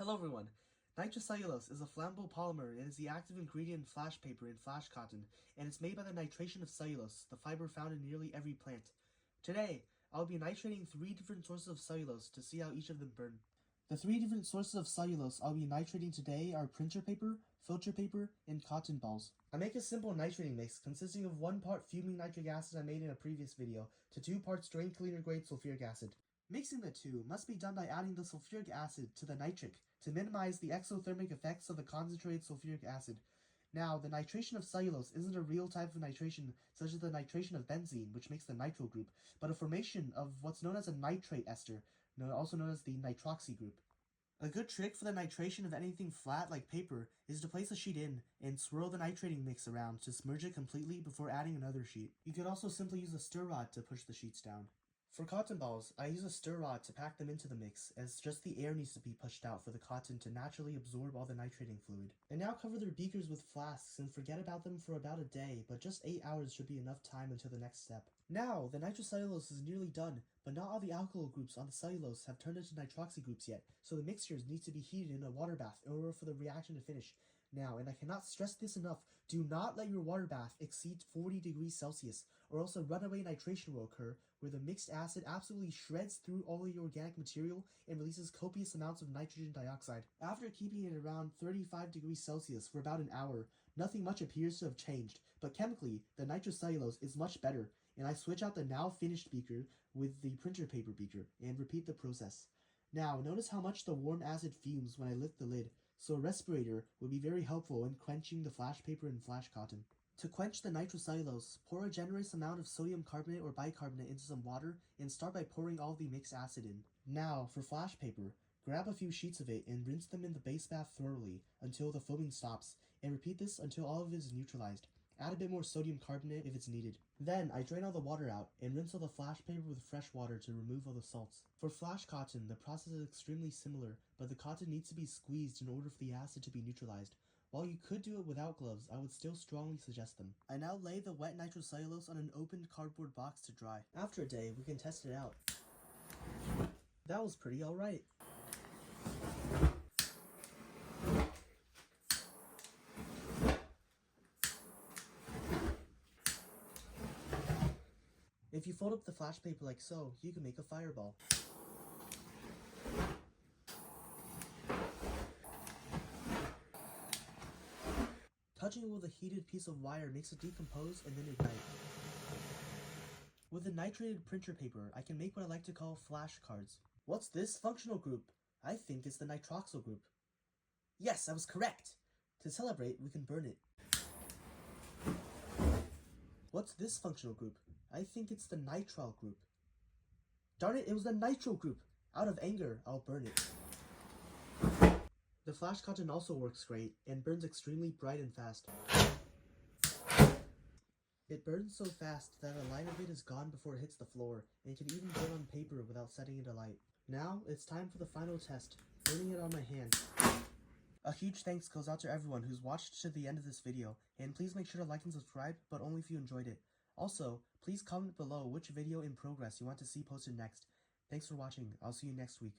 Hello everyone. Nitrocellulose is a flammable polymer and is the active ingredient in flash paper and flash cotton, and it's made by the nitration of cellulose, the fiber found in nearly every plant. Today, I'll be nitrating 3 different sources of cellulose to see how each of them burn. The 3 different sources of cellulose I'll be nitrating today are printer paper, filter paper, and cotton balls. I make a simple nitrating mix consisting of 1 part fuming nitric acid I made in a previous video to 2 parts drain cleaner grade sulfuric acid. Mixing the two must be done by adding the sulfuric acid to the nitric to minimize the exothermic effects of the concentrated sulfuric acid. Now, the nitration of cellulose isn't a real type of nitration such as the nitration of benzene, which makes the nitro group, but a formation of what's known as a nitrate ester, also known as the nitroxy group. A good trick for the nitration of anything flat like paper is to place a sheet in and swirl the nitrating mix around to submerge it completely before adding another sheet. You could also simply use a stir rod to push the sheets down. For cotton balls, I use a stir rod to pack them into the mix, as just the air needs to be pushed out for the cotton to naturally absorb all the nitrating fluid. And now cover their beakers with flasks and forget about them for about a day, but just 8 hours should be enough time until the next step. Now, the nitrocellulose is nearly done, but not all the alkyl groups on the cellulose have turned into nitroxy groups yet, so the mixtures need to be heated in a water bath in order for the reaction to finish. Now, and I cannot stress this enough, do not let your water bath exceed 40 degrees Celsius, or else a runaway nitration will occur, where the mixed acid absolutely shreds through all the organic material and releases copious amounts of nitrogen dioxide. After keeping it around 35 degrees Celsius for about an hour, nothing much appears to have changed, but chemically, the nitrocellulose is much better, and I switch out the now finished beaker with the printer paper beaker, and repeat the process. Now, notice how much the warm acid fumes when I lift the lid, so a respirator would be very helpful in quenching the flash paper and flash cotton. To quench the nitrocellulose, pour a generous amount of sodium carbonate or bicarbonate into some water and start by pouring all the mixed acid in. Now, for flash paper, grab a few sheets of it and rinse them in the base bath thoroughly until the foaming stops, and repeat this until all of it is neutralized. Add a bit more sodium carbonate if it's needed. Then, I drain all the water out and rinse all the flash paper with fresh water to remove all the salts. For flash cotton, the process is extremely similar, but the cotton needs to be squeezed in order for the acid to be neutralized. While you could do it without gloves, I would still strongly suggest them. I now lay the wet nitrocellulose on an opened cardboard box to dry. After a day, we can test it out. That was pretty alright. If you fold up the flash paper like so, you can make a fireball. Touching it with a heated piece of wire makes it decompose and then ignite. With the nitrated printer paper, I can make what I like to call flashcards. What's this functional group? I think it's the nitroxyl group. Yes, I was correct! To celebrate, we can burn it. What's this functional group? I think it's the nitrile group. Darn it, it was the nitro group! Out of anger, I'll burn it. The flash cotton also works great, and burns extremely bright and fast. It burns so fast that a line of it is gone before it hits the floor, and can even burn on paper without setting it alight. Now, it's time for the final test, burning it on my hand. A huge thanks goes out to everyone who's watched to the end of this video, and please make sure to like and subscribe, but only if you enjoyed it. Also, please comment below which video in progress you want to see posted next. Thanks for watching, I'll see you next week.